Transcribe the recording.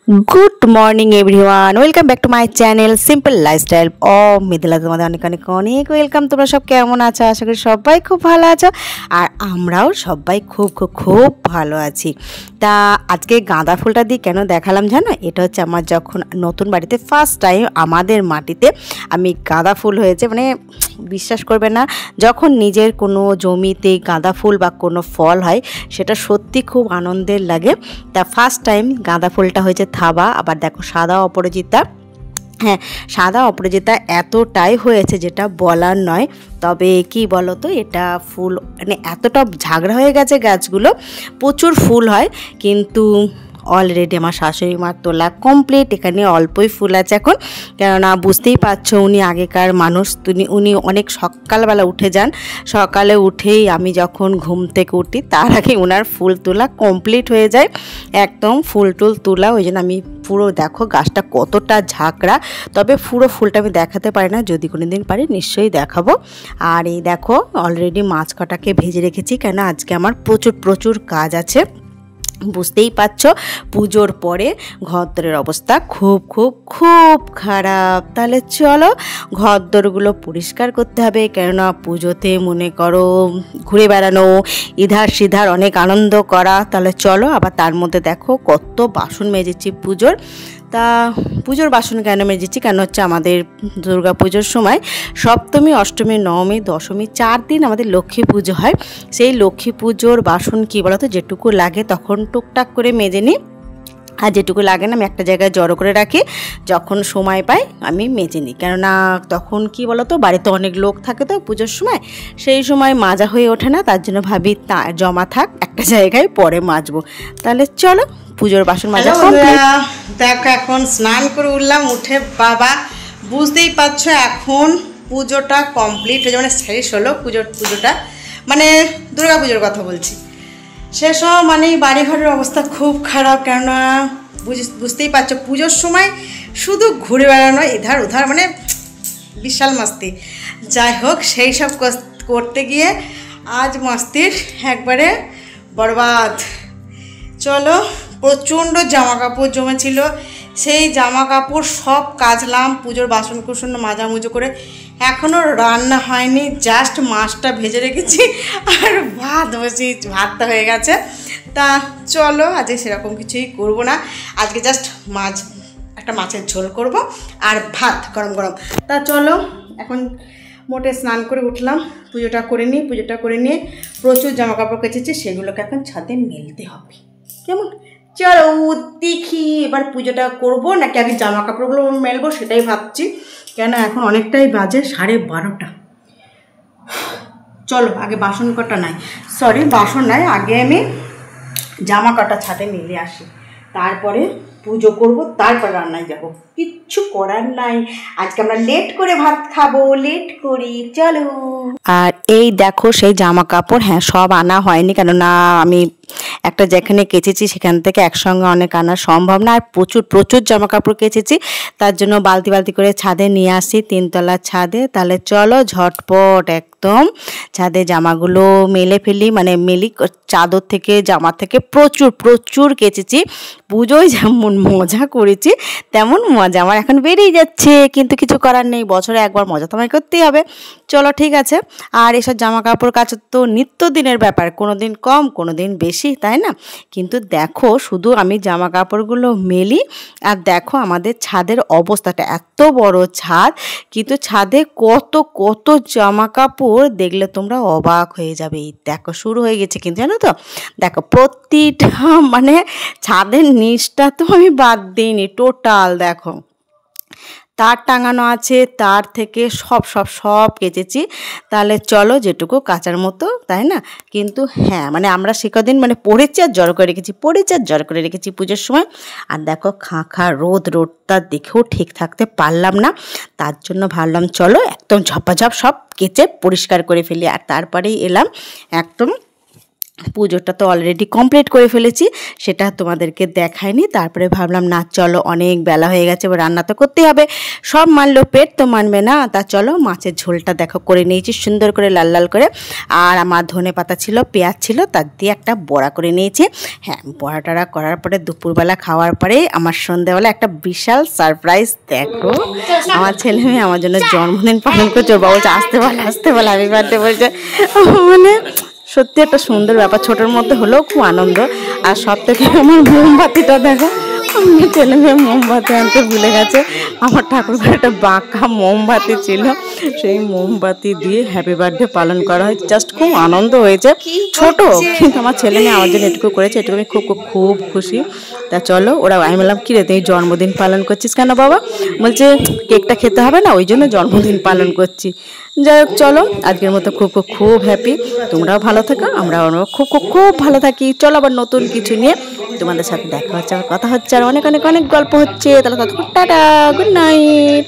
Good morning everyone, welcome back to my channel simple lifestyle ও মিথিলা। তোমাদের অনেক অনেক অনেক ওয়েলকাম। তোমরা সব কেমন আছো? আশা করি সবাই খুব ভালো আছো, আর আমরাও সবাই খুব খুব খুব ভালো আছি। তা আজকে গাঁদা ফুলটা দিয়ে কেন দেখালাম জানো? এটা হচ্ছে আমার যখন নতুন বাড়িতে ফার্স্ট টাইম আমাদের মাটিতে আমি গাঁদা ফুল হয়েছে, মানে বিশ্বাস করবে না, যখন নিজের কোনো জমিতে গাঁদা ফুল বা কোনো ফল হয় সেটা সত্যি খুব আনন্দের লাগে। তা ফার্স্ট টাইম গাঁদা ফুলটা হয়েছে থাবা। আবার দেখো সাদা অপরাজিতা, হ্যাঁ সাদা অপরাজিতা এতটাই হয়েছে যেটা বলার নয়। তবে কি বলো তো, এটা ফুল মানে এতটা ঝাগড়া হয়ে গেছে গাছগুলো, প্রচুর ফুল হয়, কিন্তু অলরেডি আমার শাশুড়ি মার তোলা কমপ্লিট। এখানে অল্পই ফুল আছে এখন, কেননা বুঝতেই পারছো উনি আগেকার মানুষ, উনি অনেক সকালবেলা উঠে যান। সকালে উঠেই আমি যখন ঘুম থেকে উঠি তার আগে ওনার ফুল তোলা কমপ্লিট হয়ে যায়, একদম ফুল টুল তোলা। ওই জন্য আমি পুরো দেখো গাছটা কতটা ঝাঁকড়া। তবে পুরো ফুলটা আমি দেখাতে পারি না, যদি কোনো দিন পারি নিশ্চয়ই দেখাবো। আর এই দেখো অলরেডি মাছ কাটাকে ভেজে রেখেছি, কেন আজকে আমার প্রচুর প্রচুর কাজ আছে। বুঝতেই পারছো পুজোর পরে ঘরদোরের অবস্থা খুব খুব খুব খারাপ। তাহলে চলো ঘরদোরগুলো পরিষ্কার করতে হবে, কেননা পুজোতে মনে করো ঘুরে বেড়ানো, ইধার সিধার অনেক আনন্দ করা। তাহলে চলো। আবার তার মধ্যে দেখো কত বাসন মেজেছি পুজোর। তা পুজোর বাসন কেন মেজেছি, কেন হচ্ছে আমাদের দুর্গা পুজোর সময় সপ্তমী, অষ্টমী, নবমী, দশমী 4 দিন আমাদের লক্ষ্মী পুজো হয়। সেই লক্ষ্মী পুজোর বাসন কী বলতো, যেটুকু লাগে তখন টুকটাক করে মেজে নিই, আর যেটুকু লাগে না আমি একটা জায়গায় জড়ো করে রাখি, যখন সময় পাই আমি মেজে নিই। কেননা তখন কি বলতো বাড়িতে অনেক লোক থাকে তো পুজোর সময়, সেই সময় মাজা হয়ে ওঠে না, তার জন্য ভাবি জমা থাক একটা জায়গায়, পরে মাজবো। তাহলে চলো পুজোর বাসন মাজা কমপ্লিট। দেখো এখন স্নান করে উঠলাম, উঠে বাবা বুঝতেই পারছো এখন পুজোটা কমপ্লিট হয়ে, মানে শেষ হলো পুজোটা, মানে দুর্গা পুজোর কথা বলছি। সেসব মানে বাড়িঘরের অবস্থা খুব খারাপ, কেননা বুঝতেই পারছো পুজোর সময় শুধু ঘুরে বেড়ানো এধার ওধার, মানে বিশাল মাস্তি। যাই হোক সেই সব করতে গিয়ে আজ মাস্তির একবারে বরবাদ। চলো, প্রচণ্ড জামা কাপড় জমেছিল, সেই জামা কাপড় সব কাচলাম, পুজোর বাসন কুসন মাজামুজো করে। এখনও রান্না হয়নি, জাস্ট মাছটা ভেজে রেখেছি আর ভাতটা হয়ে গেছে। তা চলো আজকে সেরকম কিছুই করব না, আজকে জাস্ট একটা মাছের ঝোল করব আর ভাত গরম গরম। তা চলো এখন মোটে স্নান করে উঠলাম, পুজোটা করে নিয়ে প্রচুর জামা কাপড় কেচেছি, সেগুলোকে এখন ছাদে মেলতে হবে। কেমন? চলো দেখি এবার পুজোটা করবো নাকি আগে জামা কাপড়গুলো মেলবো সেটাই ভাবছি, কেন এখন অনেকটাই বাজে 12:30। চলো আগে বাসন নাই, আগে আমি জামা কাটা ছাদে মেলে আসি, তারপরে পুজো করব, তারপর রান্নায় যাব। কিচ্ছু করার নাই, আজকে আমরা লেট করে ভাত খাবো, লেট করি। চলো। আর এই দেখো সেই জামা কাপড়, হ্যাঁ সব আনা হয়নি, কেননা আমি একটা যেখানে কেচেছি সেখান থেকে একসঙ্গে অনেক আনা সম্ভব না, আর প্রচুর প্রচুর জামা কাপড় কেচেছি, তার জন্য বালতি বালতি করে ছাদে নিয়ে আসি, 3 তলার ছাদে। তাহলে চলো ঝটপট একদম ছাদে জামাগুলো মেলে ফেলি, মানে মেলি। চাদর থেকে জামা থেকে প্রচুর প্রচুর কেচেছি, পুজোয় যেমন মজা করেছি তেমন মজা আমার এখন বেরিয়ে যাচ্ছে, কিন্তু কিছু করার নেই, বছরে একবার মজা তোমায় করতেই হবে। চলো ঠিক আছে। আর এসব জামা কাপড় কাচা তো নিত্যদিনের ব্যাপার, কোনো দিন কম কোনো দিন বেশি, তাই না? কিন্তু দেখো শুধু আমি জামা কাপড়গুলো মেলি, আর দেখো আমাদের ছাদের অবস্থাটা, এত বড় ছাদ, কিন্তু ছাদে কত কত জামা কাপড় দেখলে তোমরা অবাক হয়ে যাবে। এই দেখো শুরু হয়ে গেছে কিন্তু, জানো তো, দেখো প্রতিটা মানে ছাদের নিচটা তো আমি বাদ দিইনি, টোটাল দেখো তার টাঙানো আছে, তার থেকে সব সব সব কেচেছি। তাহলে চলো যেটুকু কাচার মতো, তাই না? কিন্তু হ্যাঁ মানে আমরা সে কদিন মানে পড়েছি আর জড়ো করে রেখেছি পুজোর সময়। আর দেখো খাঁ রোদটা দেখেও ঠিক থাকতে পারলাম না, তার জন্য ভাবলাম চলো একদম ঝপাঝপ সব কেচে পরিষ্কার করে ফেলি। আর তারপরেই এলাম একদম পুজোটা তো অলরেডি কমপ্লিট করে ফেলেছি, সেটা তোমাদেরকে দেখায়নি। তারপরে ভাবলাম না চলো অনেক বেলা হয়ে গেছে, এবার রান্না তো করতেই হবে, সব মানলো পেট তো মানবে না। তা চলো মাছের ঝোলটা দেখো করে নিয়েছি সুন্দর করে লাল লাল করে। আর আমার ধনে পাতা ছিল, পেঁয়াজ ছিল, তার দিয়ে একটা বড়া করে নিয়েছি। হ্যাঁ, বড়া টড়া করার পরে দুপুরবেলা খাওয়ার পরে আমার সন্ধ্যাবেলা একটা বিশাল সারপ্রাইজ। দেখো আমার ছেলে মেয়ে আমার জন্য জন্মদিন পালন করছে, ওর বাবা বলছে আসতে বল হ্যাপি বার্থডে বলছে। মানে সত্যি একটা সুন্দর ব্যাপার, ছোটোর মধ্যে হলেও খুব আনন্দ। আর সব থেকে আমার মোমবাতিটা দেখো, আমার ছেলে মেয়ে মোমবাতি আনতে ভুলে গেছে। আমার ঠাকুর ঘরে একটা বাঁকা মোমবাতি ছিল, সেই মোমবাতি দিয়ে হ্যাপি বার্থডে পালন করা হয়। জাস্ট খুব আনন্দ হয়েছে, ছোট কিন্তু আমার ছেলে মেয়ে আমার জন্য এটুকু করেছে, এটুকু আমি খুব খুব খুশি। তা চলো ওরা, আমি বললাম কী রে তুই জন্মদিন পালন করছিস কেন বাবা? বলছে কেকটা খেতে হবে না, ওই জন্য জন্মদিন পালন করছি। যাই হোক চলো আজকের মতো খুব খুব হ্যাপি, তোমরাও ভালো থাকো, আমরাও খুব খুব ভালো থাকি। চলো আবার নতুন কিছু নিয়ে তোমাদের সাথে দেখা হচ্ছে, আবার কথা হচ্ছে, আর অনেক অনেক অনেক গল্প হচ্ছে। তাহলে ততক্ষণ টাটা, গুড নাইট।